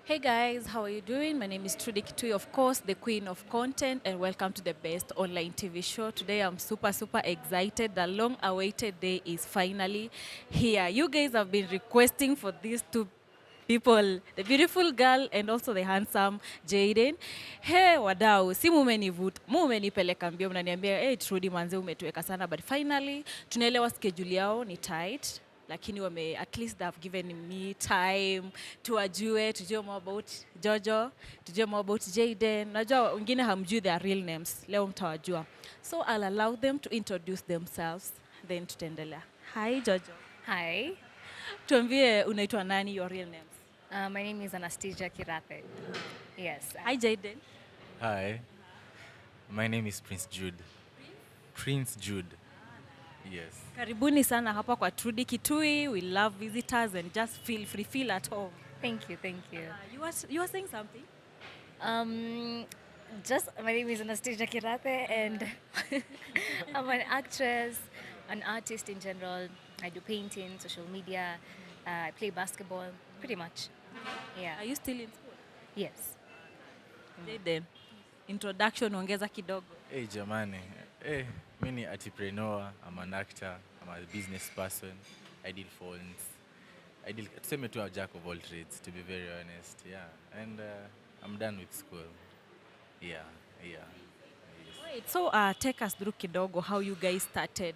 Hey guys, how are you doing? My name is Trudy Kitui, of course, the queen of content, and welcome to the best online TV show. Today I'm super excited. The long awaited day is finally here. You guys have been requesting for these two people, the beautiful girl and also the handsome Jayden. Hey wadau, si mumenipeleka mbio, mnaniambia hey Trudy manze umetuweka sana, but finally tunaelewa schedule yao ni tight, lakini at least they've given me time tujue more about Jojo, tujue more about Jayden. Najua wengine hamjui their real names, leo mtawajua. So I'll allow them to introduce themselves, then tutaendelea. Hi Jojo. Hi, Tuambie unaitwa nani, your real names. my name is Anastasia Kirate. Yes. Hi Jayden. Hi, my name is Prince Jude. Prince Jude. Yes. Karibuni sana hapa kwa Trudy Kitui. We love visitors and just feel free, feel at home. Thank you, thank you. You were saying something? Just my name is Anastasia Kirate, and I'm an actress, an artist in general. I do painting, social media. I play basketball, pretty much. Yeah. Are you still in school? Yes. Jayden, introduction ongeza kidogo. Hey, jamani. Hey, mi ni entrepreneur. I'm an actor. I'm a business person. I deal phones. Tuseme tu a jack of all trades, to be very honest. Yeah. And I'm done with school. Yeah. Yes. Wait, so take us through kidogo how you guys started,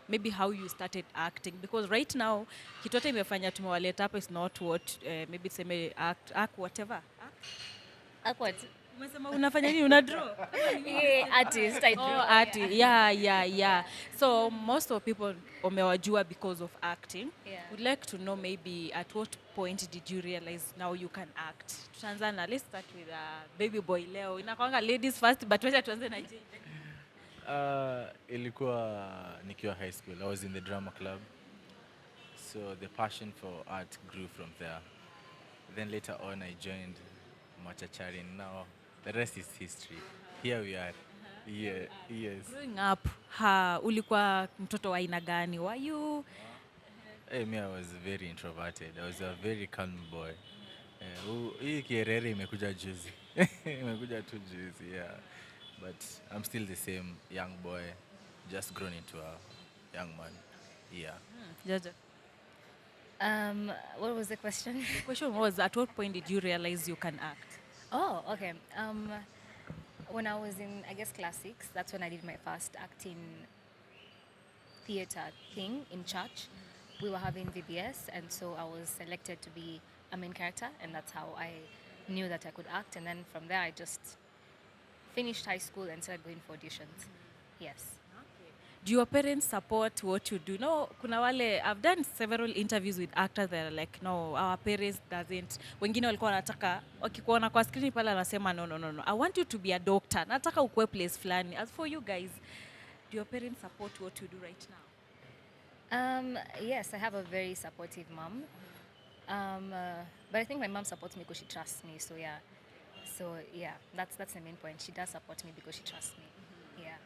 maybe how you started acting, because right now kitu yote imefanya tumewaleta hapa is not what maybe tuseme act whatever. What? Umesema unafanya nini? Una draw? Yeah, artist. I draw. Oh, artist. Yeah. So most of people umewajua because of acting. Yeah. Would like to know maybe at what point did you realize now you can act? Tutaanza let's start with baby boy leo. Inakwanga ladies first, but wacha tuanze na Jayden. Ilikuwa nikiwa high school. I was in the drama club. So the passion for art grew from there. Then later on I joined Machachari. Now the rest is history. Here we are. Yeah, yes. Growing up, ulikuwa mtoto wa aina gani? Were you Hey, me, I was very introverted. I was a very calm boy. Hii kierere imekuja juzi. Imekuja tu juzi, yeah. But I'm still the same young boy, just grown into a young man. Yeah. Jojo? What was the question? The question was, at what point did you realize you can act? Oh, okay. When I was in, I guess, class 6, that's when I did my first acting theater thing in church. We were having VBS, and so I was selected to be a main character, and that's how I knew that I could act. And then from there, I just finished high school and started going for auditions. Yes. Do your parents support what you do? No, kuna wale, I've done several interviews with actors that are like, no, our parents doesn't. Wengine walikuwa wanataka, wakikuona kwa screen pale anasema, no. I want you to be a doctor. Nataka ukue place fulani. As for you guys, do your parents support what you do right now? Yes, I have a very supportive mom. But I think my mom supports me because she trusts me. So yeah, that's the main point. She does support me because she trusts me. Yeah.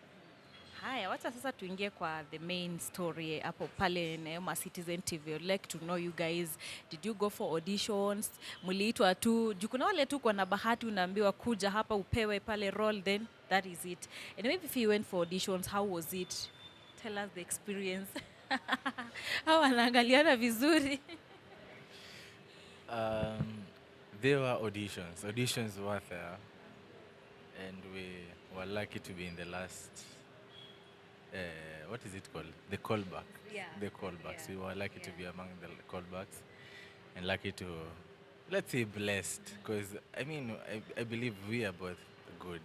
Haya, wacha sasa tuingie kwa the main story hapo pale Neema Citizen TV. I'd like to know you guys, did you go for auditions? Muliitwa tu, juu kuna wale tu kwa na bahati unaambiwa kuja hapa upewe pale role, then that is it. And maybe if you went for auditions, how was it? Tell us the experience. How wanaangaliana vizuri? There were auditions. Auditions were there. And we were lucky to be in the last, what is it called? The callback. Yeah. The callbacks. Yeah. We were lucky to Yeah. be among the callbacks. And lucky to, let's say blessed. Because, I mean, I believe we are both good.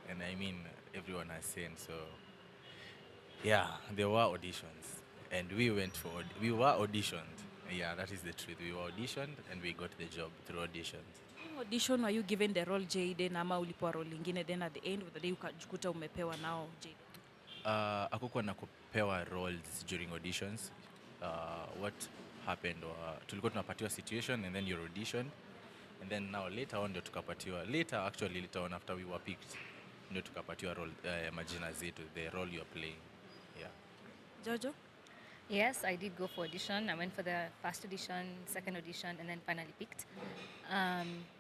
And I mean, everyone has seen. So, yeah, there were auditions. And we were auditioned. Yeah, that is the truth. We were auditioned and we got the job through auditions. In audition, were you given the role Jayden ama ulipewa role ingine, then at the end of the day ukajikuta umepewa nao Jayden? Hakukuwa na kupewa roles during auditions. What happened, tulikuwa tunapatiwa situation and then you're auditioned. And then now later on ndio tukapatiwa. Later on after we were picked, ndio tukapatiwa role, majina zetu, the role you're playing. Yeah. Jojo? Yes, I did go for audition. I went for the first audition, second audition, and then finally picked.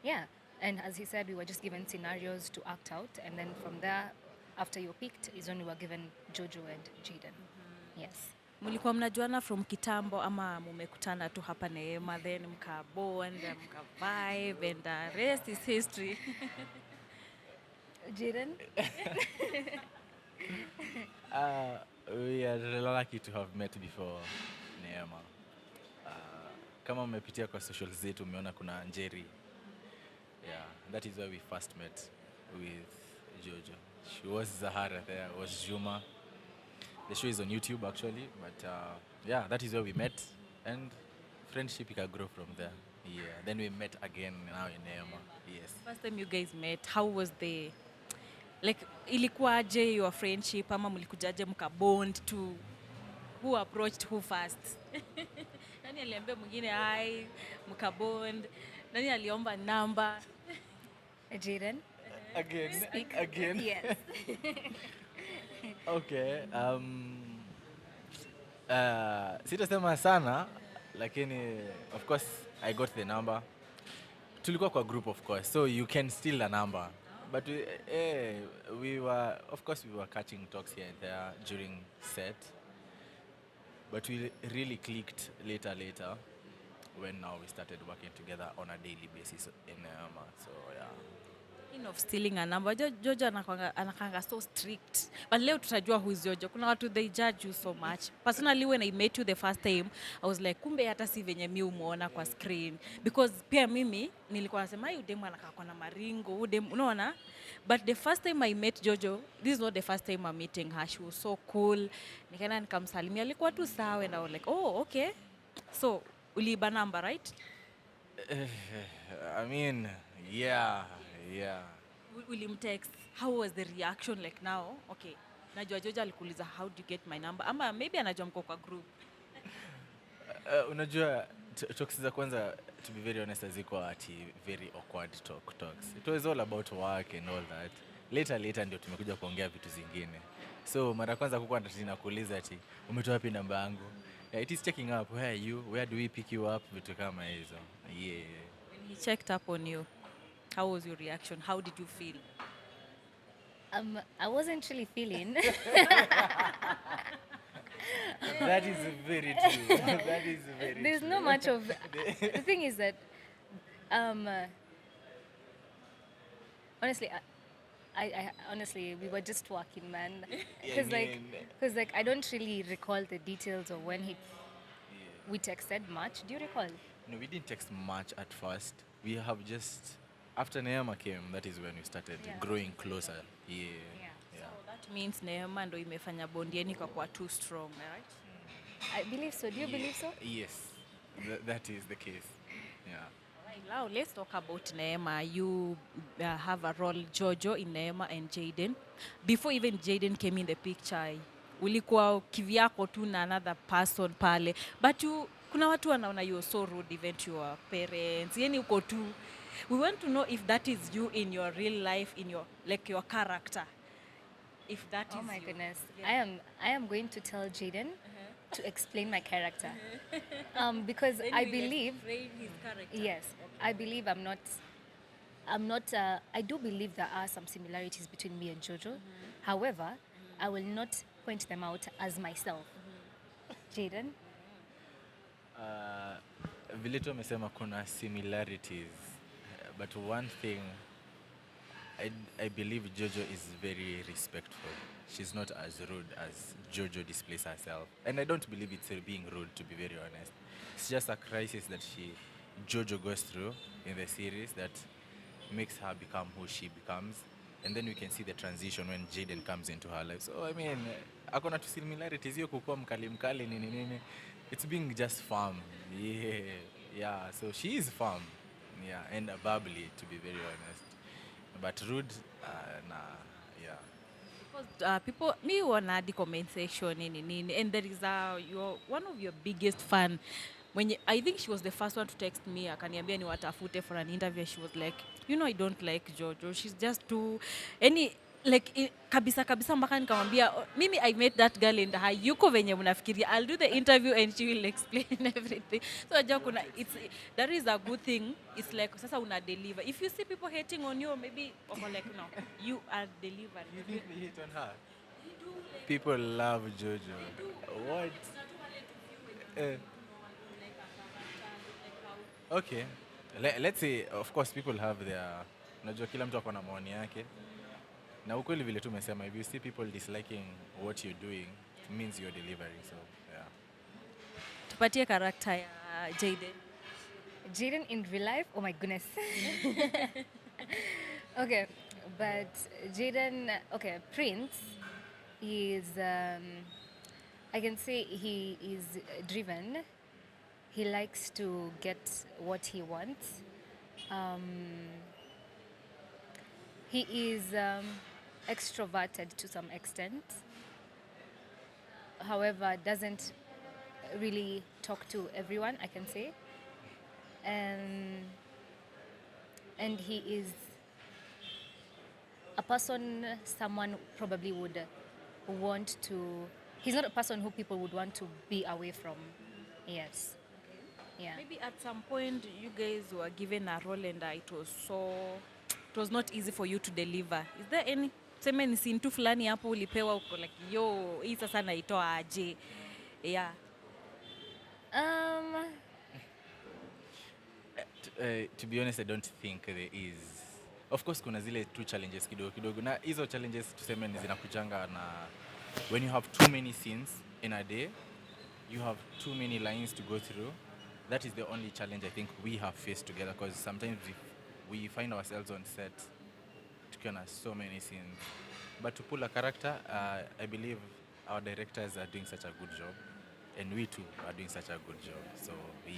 Yeah, and as he said, we were just given scenarios to act out, and then from there, after you're picked, is when we were given Jojo and Jayden. Yes. Mlikuwa mnajuana from kitambo ama mumekutana tu hapa Neema then mkabond, mkavibe and the rest is history? Jayden? We are lucky to have met before Neema. Kama mmepitia kwa social zetu umeona kuna Njeri. Yeah, that is where we first met with Jojo. She was Zahara, there was Juma. The show is on YouTube actually, but yeah, that is where we met and friendship can grow from there. Yeah, then we met again now in Neema. Yes. First time you guys met, how was the like ilikuwaje your friendship ama mlikujaje mkabond to who approached who first? Nani aliambia mwingine hi, mkabond? Nani aliomba namba? Jayden? Again. Yes. Okay. Sitasema sana, lakini of course I got the number. Tulikuwa kwa group of course, so you can steal a number. But we were, of course, we were catching talks here and there during set. But we really clicked later when now we started working together on a daily basis in so yeah. Of stealing a number. Jojo anakanga so strict. But leo tutajua who is Jojo. Kuna watu they judge you so much. Personally, when I met you the first time, I was like, kumbe hata si venye mi umuona kwa screen. Because pia mimi, nilikuwa nasema, huyu demu anakaa kwa na maringo, huyu demu, unaona? But the first time I met Jojo, this is not the first time I'm meeting her. She was so cool. Nikaenda nikamsalimia, alikuwa tu sawa, and I was like, oh, okay. So, uliiba number, right? I mean, yeah. Will him text? How was the reaction like now? Okay. Najua Jojo alikuuliza how do you get my number? Ama maybe anajua mko kwa group. Unajua talks za kwanza, to be very honest, hazikuwa ati very awkward talks. It was all about work and all that. Later ndio tumekuja kuongea vitu zingine. So mara kwanza kukuwa natatina kuuliza ati umetoa wapi namba yangu? Yeah, it is checking up. Where are you? Where do we pick you up? Vitu kama hizo. Yeah. When he checked up on you, how was your reaction? How did you feel? I wasn't really feeling. That is very true. That is very There's true. not much of. The thing is that, honestly, I honestly, we were just walking, man. Yeah, Because I don't really recall the details of when we texted much. Do you recall? No, we didn't text much at first. We have just, after Neema came, that is when we started growing closer. Yeah. So that means Neema ndo imefanya bond yenu kwa too strong, right? I believe so. Do you believe so? Yes, that is the case. Yeah. Right, now let's talk about Neema. You have a role, Jojo, in Neema and Jayden. Before even Jayden came in the picture, ulikuwa kivyako tu na another person pale. But kuna watu wanaona you are so rude even to your parents. Yani uko tu. We want to know if that is you in your real life, in your your character. If that is Oh my you. goodness. Yeah. I am going to tell Jayden to explain my character. Because Then I we'll believe, explain his character. yes, I believe I'm not, I do believe there are some similarities between me and Jojo. However, I will not point them out as myself. Jayden? Vile tu amesema kuna similarities, but one thing, I believe Jojo is very respectful. She's not as rude as Jojo displays herself. And I don't believe it's her being rude, to be very honest. It's just a crisis that Jojo goes through in the series that makes her become who she becomes. And then we can see the transition when Jayden comes into her life. So, I mean, akona tu similarities, hiyo kukua mkali nini. It's being just firm. Yeah, so she is firm. Yeah, and bubbly, to be very honest. But rude, nah, yeah. Because people, me wana hadi comment section nini, and there is you're one of your biggest fan. I think she was the first one to text me, akaniambia niwatafute for an interview. She was like, I don't like Jojo. She's just too like kabisa kabisa mpaka nikamwambia mimi I met that girl and hayuko venye mnafikiria. I'll do the interview and she will explain everything. So najua kuna that is a good thing. It's like sasa una deliver. If you see people hating on you, maybe wako like no, you are delivering. You think they hate on her? People love Jojo. What? Eh. Okay. Let's say, of course, people have their... Najua kila mtu ako na maoni yake. Na ukweli vile tu umesema, if you see people disliking what you're doing, it means you're delivering. So, yeah. Tupatie karakta ya Jayden. Jayden in real life? Oh my goodness. Okay, but Jayden, okay, Prince is, I can say he is driven. He likes to get what he wants. He is extroverted to some extent. However, doesn't really talk to everyone, I can say. And he is a person someone probably would want to... He's not a person who people would want to be away from. Yes. Yeah. Maybe at some point you guys were given a role and it was not easy for you to deliver. Is there any tuseme ni scene tu fulani hapo ulipewa uko like yo hii sasa naitoa aje? Yeah. To be honest, I don't think there is. Of course, kuna zile two challenges kidogo kidogo. Na hizo challenges tuseme ni zinakujanga na when you have too many scenes in a day, you have too many lines to go through. That is the only challenge I think we have faced together, because sometimes we find ourselves on set tukiwa na so many scenes. But to pull a character, I believe our directors are doing such a good job, and we too are doing such a good job. So we...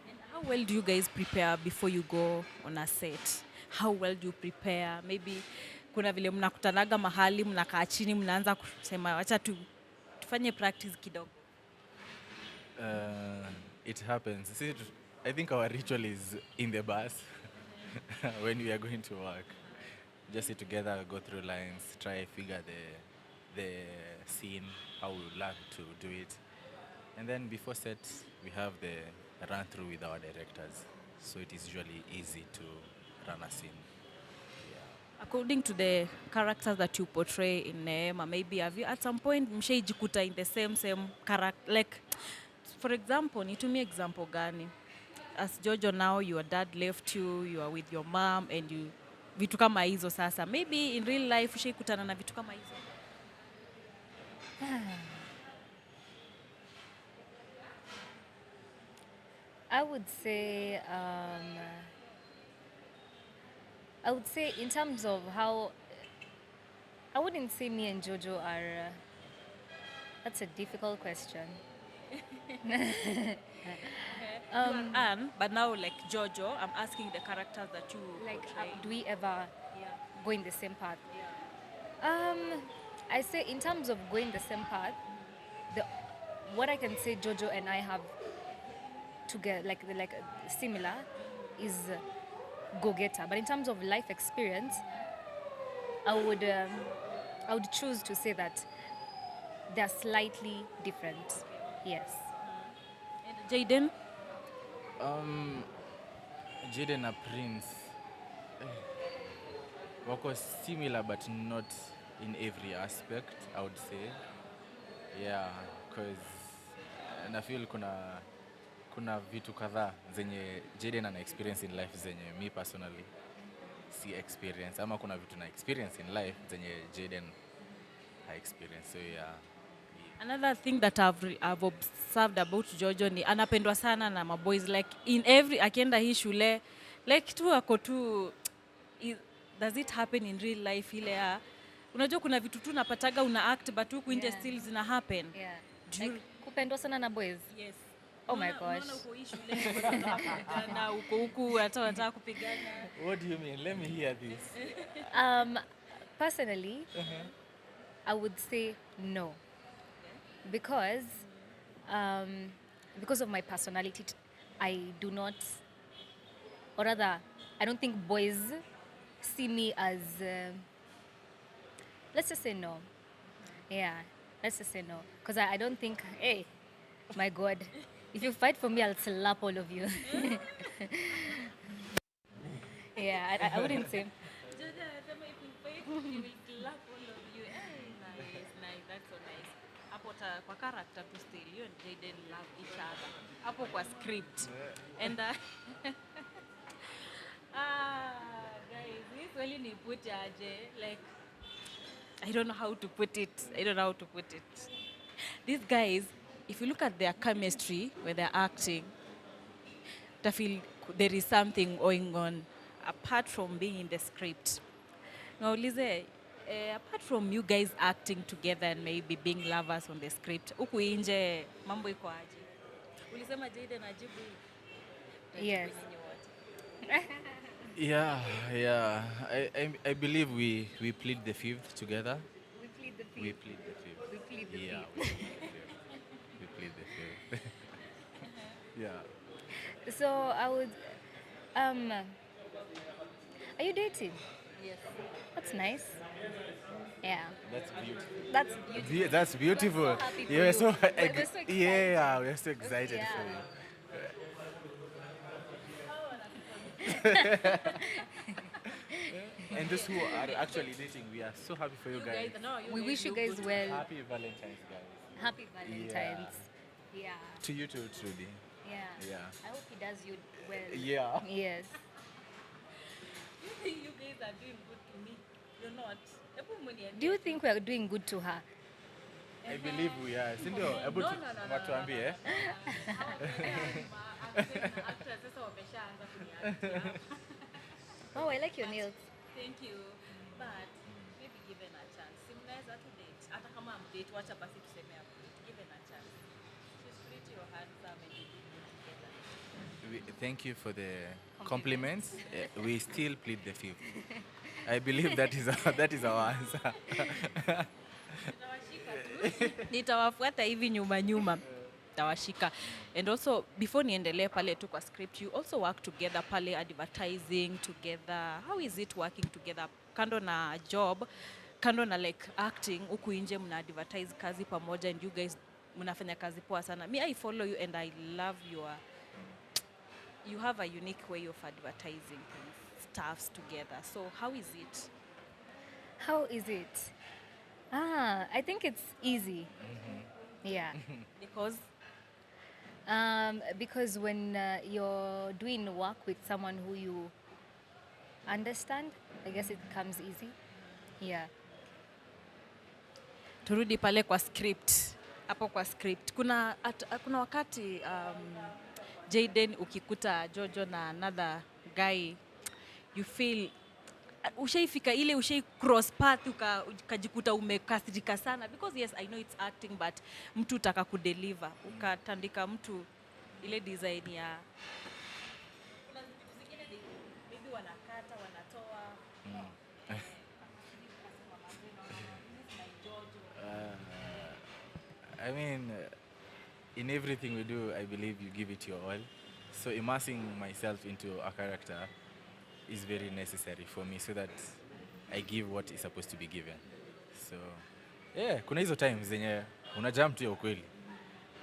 And how well do you guys prepare before you go on a set? How well do you prepare? Maybe kuna vile mnakutanaga mahali mnakaa chini mnaanza kusema acha tufanye practice kidogo. It happens. See, I think our ritual is in the bus when we are going to work. Just sit together, go through lines, try figure the scene, how we would like to do it. And then before set, we have the run through with our directors. So it is usually easy to run a scene. Yeah. According to the characters that you portray in Neema, maybe have you at some point mshaijikuta in the same character? Like, for example, nitumie example gani? As Jojo now, your dad left you, you are with your mom, and you vitu kama hizo sasa. Maybe in real life ushaikutana na vitu kama hizo. I would say in terms of how, I wouldn't say me and Jojo are, that's a difficult question. Anne, but now like Jojo, I'm asking the characters that you Like, portray. do we ever Yeah. go in the same path? I say in terms of going the same path, what I can say Jojo and I have together, like similar, is go-getter. But in terms of life experience, I would choose to say that they're slightly different. Yes. And Jayden? Jayden and Prince wako similar but not in every aspect, I would say. Yeah, because I feel kuna vitu kadhaa zenye Jayden ana experience in life zenye me personally si experience, ama kuna vitu na experience in life zenye Jayden ha experience. So yeah. Another thing that I've observed about Jojo ni anapendwa sana na maboys, like in every akienda hii shule like tu ako tu does it happen in real life ile ya unajua kuna vitu tu napataga una act but huku nje still zina happen. Yeah. Like, kupendwa sana na boys. Yes. Oh my gosh. Uko hii shule na uko huku hata wanataka kupigana. What do you mean? Let me hear this. Personally, I would say no. Because of my personality, I do not, or rather, I don't think boys see me as let's just say no. Yeah, let's just say no. Because I don't think, hey, my God, if you fight for me, I'll slap all of you. Yeah, I wouldn't say. Jojo anasema if you fight, he will slap all of you. Hey, nice, nice. That's so nice. Hapo kwa character tu still, you and Jayden love each other. Hapo kwa script. And guys, this really ni put aje. Like, I don't know how to put it. I don't know how to put it. These guys, if you look at their chemistry when they're acting, I feel there is something going on apart from being in the script. Now, Lize, apart from you guys acting together and maybe being lovers on the script, huku nje mambo iko aje? Ulisema Jayden ajibu. Yes. Yeah, yeah. I believe we plead the fifth together. We plead the We fifth. plead the fifth. We plead the Yeah, fifth. we plead the fifth. Yeah. So I would, are you dating? Yes. That's nice. Yeah. That's beautiful. That's beautiful. That's beautiful. We're so happy for Yeah, you. so We're so excited. yeah, we're so excited Yeah. for you. And those who are actually dating, we are so happy for you guys. We wish you guys well. Happy Valentine's, guys. Happy Valentine's. Yeah. To you too, Trudy. Yeah. Yeah. I hope he does you well. Yeah. Yes. You think you guys are doing good to me? You're not. Do you think we are doing good to her? I believe we are. Sindio, able to watuambie, eh? Actors sasa wameshaanza kuniact. Oh, I like your nails. Thank you. But maybe given a chance. Si mnaweza tu date. Hata kama mdate, wacha basi tuseme hapo. Given a chance. She's pretty, you're handsome, and you did good together. Thank you for the compliments. We still plead the fifth. I believe that is our answer. Nitawafuata hivi nyuma nyuma. Tawashika. And also, before niendelee pale tu kwa script, you also work together pale advertising together. How is it working together? Kando na job, kando na like acting, huku nje mna advertise kazi pamoja and you guys mnafanya kazi poa sana. Me, I follow you and I love you have a unique way of advertising stuffs together. So how is it? How is it? I think it's easy. Yeah. Because when you're doing work with someone who you understand, I guess it comes easy. Yeah. Turudi pale kwa script. Hapo kwa script. Kuna wakati Jayden ukikuta Jojo na another guy, you feel ushaifika ile cross path ukajikuta umekasirika sana, because yes, I know it's acting, but mtu utaka kudeliver ukatandika mtu ile design ya kuna vitu zingine maybe wanakata wanatoa I mean, in everything we do, I believe you give it your all. So immersing myself into a character is very necessary for me so that I give what is supposed to be given. So, yeah, kuna hizo times zenye unajam tu ya ukweli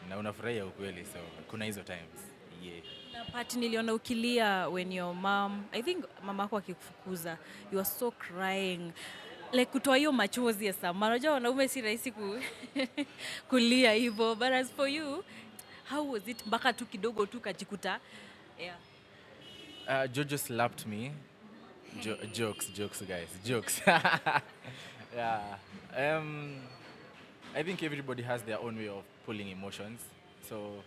na unafurahia ukweli. So, kuna hizo times. Yeah. Na part niliona ukilia when your mom, I think mamako akikufukuza, you were so crying. Like kutoa hiyo machozi ya sama. Unajua wanaume si rahisi kulia hivyo. But as for you, how was it? Mpaka tu kidogo tu kajikuta. Yeah. Jojo slapped me. Jokes, guys. Jokes. Yeah. I think everybody has their own way of pulling emotions. So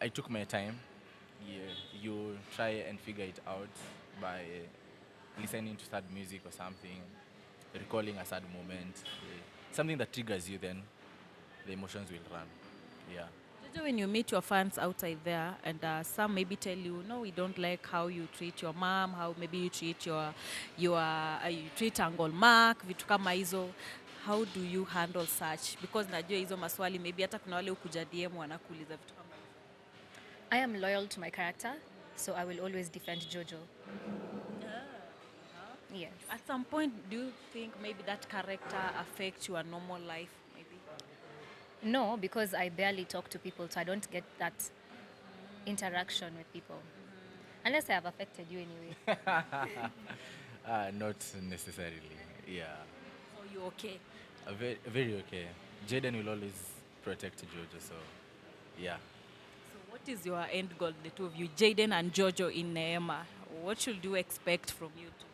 I took my time. Yeah, you try and figure it out by listening to sad music or something, recalling a sad moment, something that triggers you, then the emotions will run. Yeah. Jojo, when you meet your fans outside there and some maybe tell you, no, we don't like how you treat your mom, how maybe you treat you treat Uncle Mark, vitu kama hizo, how do you handle such? Because najua hizo maswali maybe hata kuna wale ukuja DM wanakuuliza vitu kama hizo. I am loyal to my character, so I will always defend Jojo. Yes. At some point, do you think maybe that character affects your normal life? Maybe. No, because I barely talk to people, so I don't get that interaction with people. Unless I have affected you anyway. Not necessarily. Yeah. So you okay? Very, very okay. Jayden will always protect Jojo, so yeah. So what is your end goal, the two of you, Jayden and Jojo in Neema? What should you expect from you two?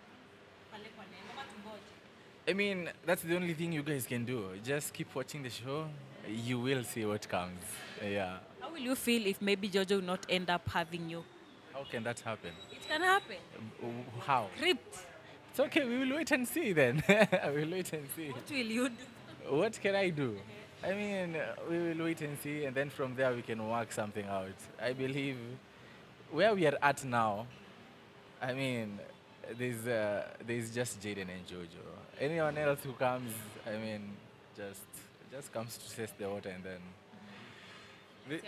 I mean, that's the only thing you guys can do. Just keep watching the show. You will see what comes. Yeah. How will you feel if maybe Jojo will not end up having you? How can that happen? It can happen. How? Script. It's okay. We will wait and see then. We'll wait and see. What will you do? What can I do? I mean, we will wait and see, and then from there we can work something out. I believe where we are at now, I mean, there's just Jayden and Jojo. Anyone else who comes, I mean, just comes to test the water, and then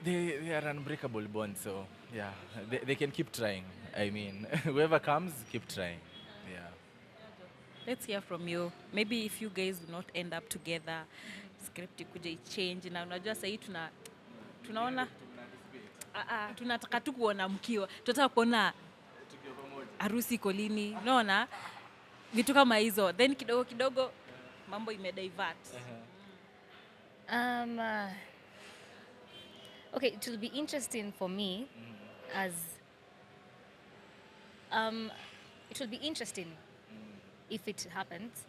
they are unbreakable bonds. So yeah, they can keep trying. I mean, whoever comes, keep trying. Yeah. Let's hear from you. Maybe if you guys do not end up together, script ikuja change na unajua sasa hii tunaona tunataka tu kuona mkiwa. Tunataka kuona harusi iko lini. Unaona? Vitu kama hizo. Then kidogo kidogo mambo imedivert. Okay, it will be interesting for me as it will be interesting if it happens.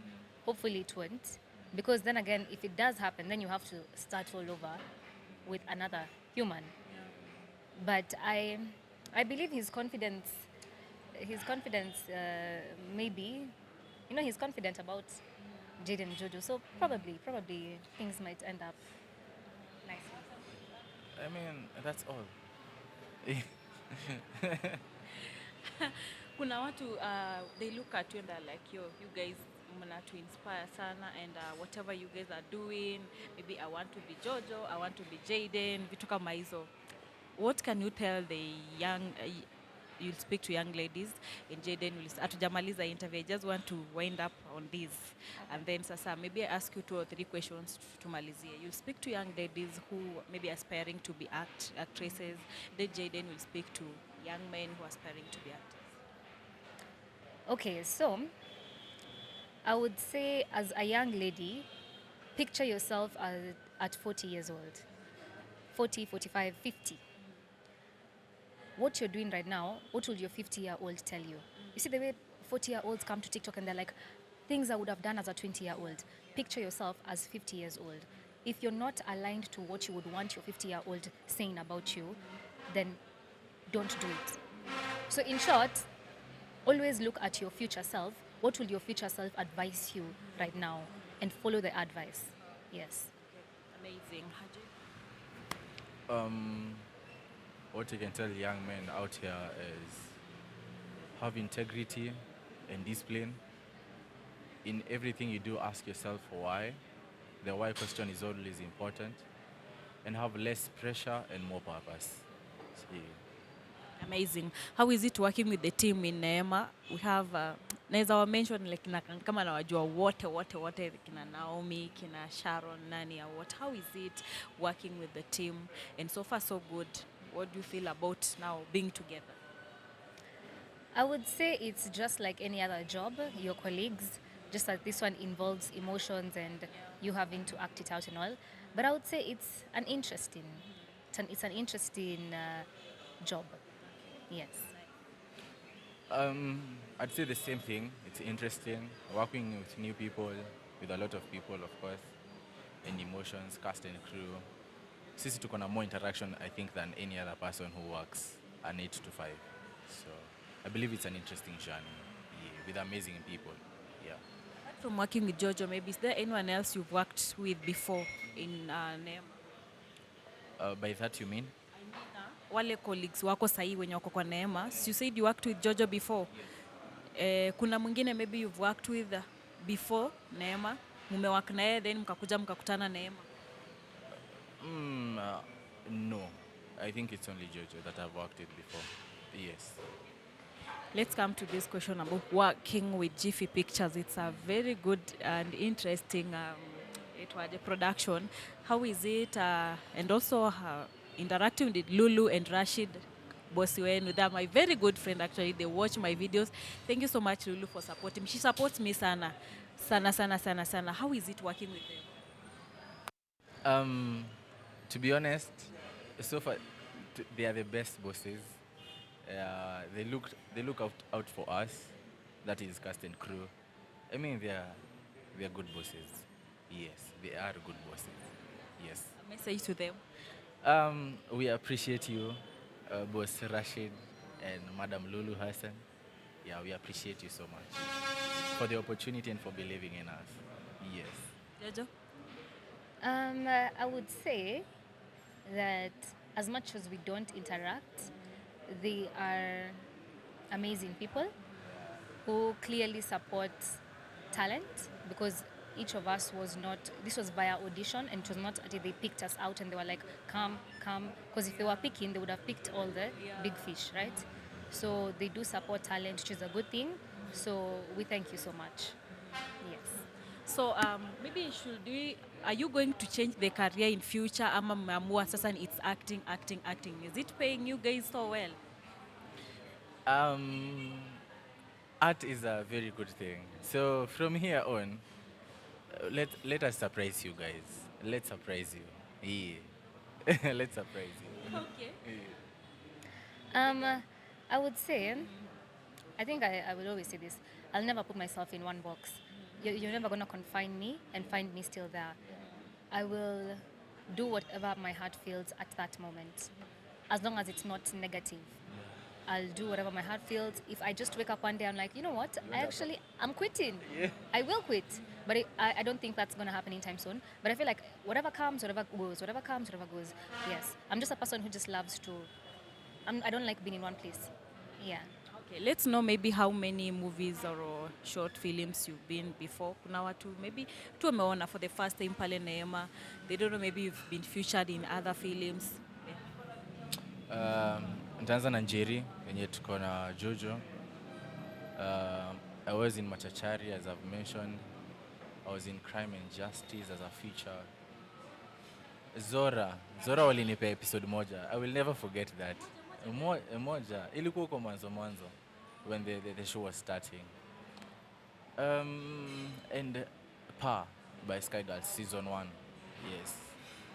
Hopefully it won't, because then again, if it does happen, then you have to start all over with another human. But I believe his confidence maybe, he's confident about Jayden and Jojo, so probably things might end up nicely. I mean, that's all. Kuna watu they look at you and they're like, yo, you guys mna to inspire sana, and whatever you guys are doing, maybe I want to be Jojo, I want to be Jayden, vitu kama hizo. What can you tell the young you'll speak to young ladies in Jayden atujamaliza interview. I just want to wind up on this, and then sasa maybe I ask you 2 or 3 questions to malizie. You'll speak to young ladies who maybe aspiring to be actresses. Then Jayden will speak to young men who are aspiring to be actors. Okay, so I would say, as a young lady, picture yourself at 40 years old. 40, 45, 50. What you're doing right now, what will your 50-year-old tell you? You see the way 40-year-olds come to TikTok and they're like, things I would have done as a 20-year-old. Picture yourself as 50 years old. If you're not aligned to what you would want your 50-year-old saying about you, then don't do it. So in short, always look at your future self. What will your future self advise you right now? And follow the advice. Yes. Amazing. What I can tell young men out here is have integrity and discipline. In everything you do, ask yourself why. The why question is always important. And have less pressure and more purpose. Yeah. Amazing. How is it working with the team in Neema? We have naweza mention like kama nawajua wote kina Naomi, kina Sharon, nani or what. How is it working with the team? And so far so good. What do you feel about now being together? I would say it's just like any other job, your colleagues, just that this one involves emotions and you having to act it out and all. But I would say it's an interesting job. Yes. I'd say the same thing. It's interesting working with new people, with a lot of people, of course, and emotions, cast and crew. Sisi tuko na more interaction, I think, than any other person who works an 8 to 5. So I believe it's an interesting journey with amazing people. Yeah. Apart from working with Jojo, maybe is there anyone else you've worked with before in Neema? By that you mean? Wale colleagues wako sahi wenye wako kwa Neema. So you said you worked with Jojo before. Kuna mwingine maybe you've worked with before Neema, mumework naye then mkakuja mkakutana Neema? No. I think it's only Jojo that I've worked with before. Yes. let's come to this question about working with Jiffy Pictures. It's a very good and interesting it was a production. How is it? And also interacting with Lulu and Rashid Bosiwen. They are my very good friend actually. They watch my videos. Thank you so much, Lulu, for supporting me. She supports me sana. Sana, sana, sana, sana. How is it working with them? To be honest, so far they are the best bosses. They look out for us. That is cast and crew. I mean, they are good bosses. Yes, they are good bosses. Yes. A message to them. We appreciate you, Boss Rashid and Madam Lulu Hassan. Yeah, we appreciate you so much for the opportunity and for believing in us. Yes. Jojo? I would say that as much as we don't interact, they are amazing people who clearly support talent, because each of us was not, this was via audition, and it was not until they picked us out and they were like, come, because if they were picking, they would have picked all the big fish, right? So they do support talent, which is a good thing. So we thank you so much. Yes. So maybe are you going to change the career in future? Ama mmeamua sasa it's acting. Is it paying you guys so well? Art is a very good thing. So from here on, let us surprise you guys. Let's surprise you. Yeah. Let's surprise you. Okay. Yeah. I would say, I think I would always say this, I'll never put myself in one box. You're never going to confine me and find me still there. I will do whatever my heart feels at that moment, as long as it's not negative. I'll do whatever my heart feels. If I just wake up one day, I'm like, you know what? I'm quitting. Yeah. I will quit. But I don't think that's going to happen anytime soon. But I feel like whatever comes, whatever goes, whatever comes, whatever goes. Yes. I'm just a person who just loves to, I don't like being in one place. Yeah. Okay, let's know maybe how many movies or short films you've been before. Kuna watu maybe tu wameona for the first time pale Neema. They don't know maybe you've been featured in other films. Nitaanza na Njeri yenye tuko na Jojo. I was in Machachari, as I've mentioned. I was in Crime and Justice as a feature. Zora walinipa episode moja. I will never forget that. Moja ilikuwa kwa mwanzo when the show was starting. And Pa by Sky Girls season 1. Yes.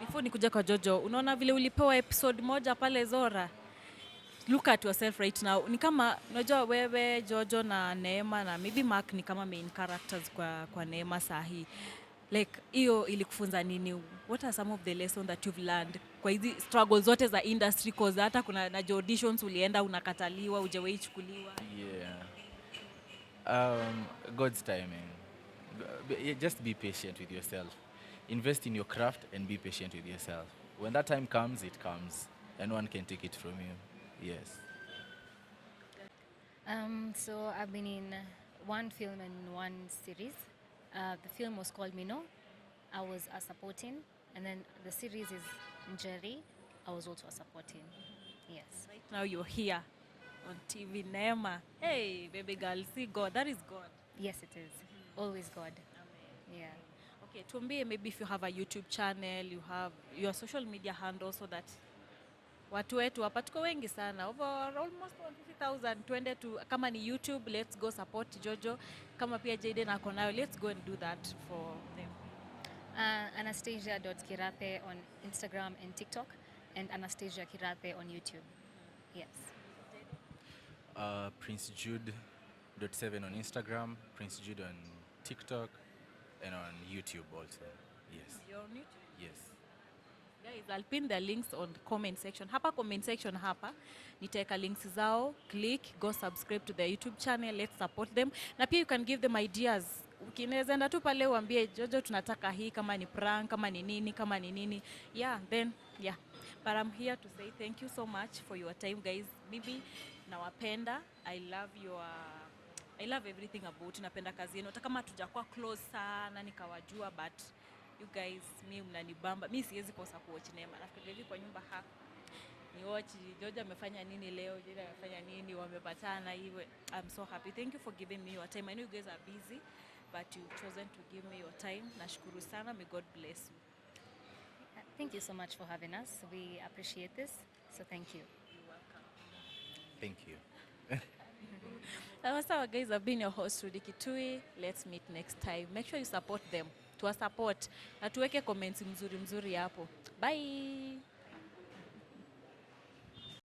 Before nikuja kwa Jojo, unaona vile ulipewa episode moja pale Zora? Look at yourself right now. Ni kama unajua wewe, Jojo na Neema na maybe Mark ni kama main characters kwa Neema sahi. Like hiyo ilikufunza nini? What are some of the lessons that you've learned kwa hizi struggles zote za industry, cause hata kuna na auditions ulienda unakataliwa, hujawahi chukuliwa? Yeah. God's timing. Just be patient with yourself. Invest in your craft and be patient with yourself. When that time comes, it comes. And no one can take it from you. Yes. So I've been in one film and one series. The film was called Mino. I was a supporting. And then the series is Njeri. I was also a supporting. Yes. Right now you're here on TV Neema. Hey, baby girl, see God. That is God. Yes, it is. Always God. Amen. Yeah. Okay, tuambie maybe if you have a YouTube channel, you have your social media handle, so that watu wetu hapa tuko wengi sana, over almost 150,000. Twende tu, kama ni YouTube, let's go support Jojo. Kama pia Jayden ako nayo, let's go and do that for them. Anastasia.Kirathe on Instagram and TikTok, and Anastasia Kirathe on YouTube. Yes. Prince Jude.7 on Instagram, Prince Jude on TikTok, and on YouTube also. Yes. You're on YouTube? Yes. Guys, I'll pin the links on the comment section. Hapa comment section hapa, nitaweka links zao, click, go subscribe to the YouTube channel, let's support them. Na pia you can give them ideas. Ukinaweza enda tu pale uambie Jojo tunataka hii, kama ni prank, kama ni nini. Yeah, then yeah. But I'm here to say thank you so much for your time, guys. Bibi, nawapenda. I love everything about you. Napenda kazi yenu. Hata kama tujakuwa close sana nikawajua, but you guys, mi mnanibamba. Mi siwezi kosa kuwatch Neema. Nafikiri hivi kwa nyumba ni watch Jojo amefanya nini leo, Jayden amefanya nini, wamepatana hivyo. I'm so happy. Thank you for giving me your time. I know you guys are busy, but you've chosen to give me your time. Nashukuru sana. May God bless you. Thank you so much for having us. We appreciate this. So thank you. You're welcome. Thank you. That was our guys. I've been your host Rudy Kitui. Let's meet next time. Make sure you support them. Tuwa support. Na tuweke comments mzuri mzuri hapo. Bye.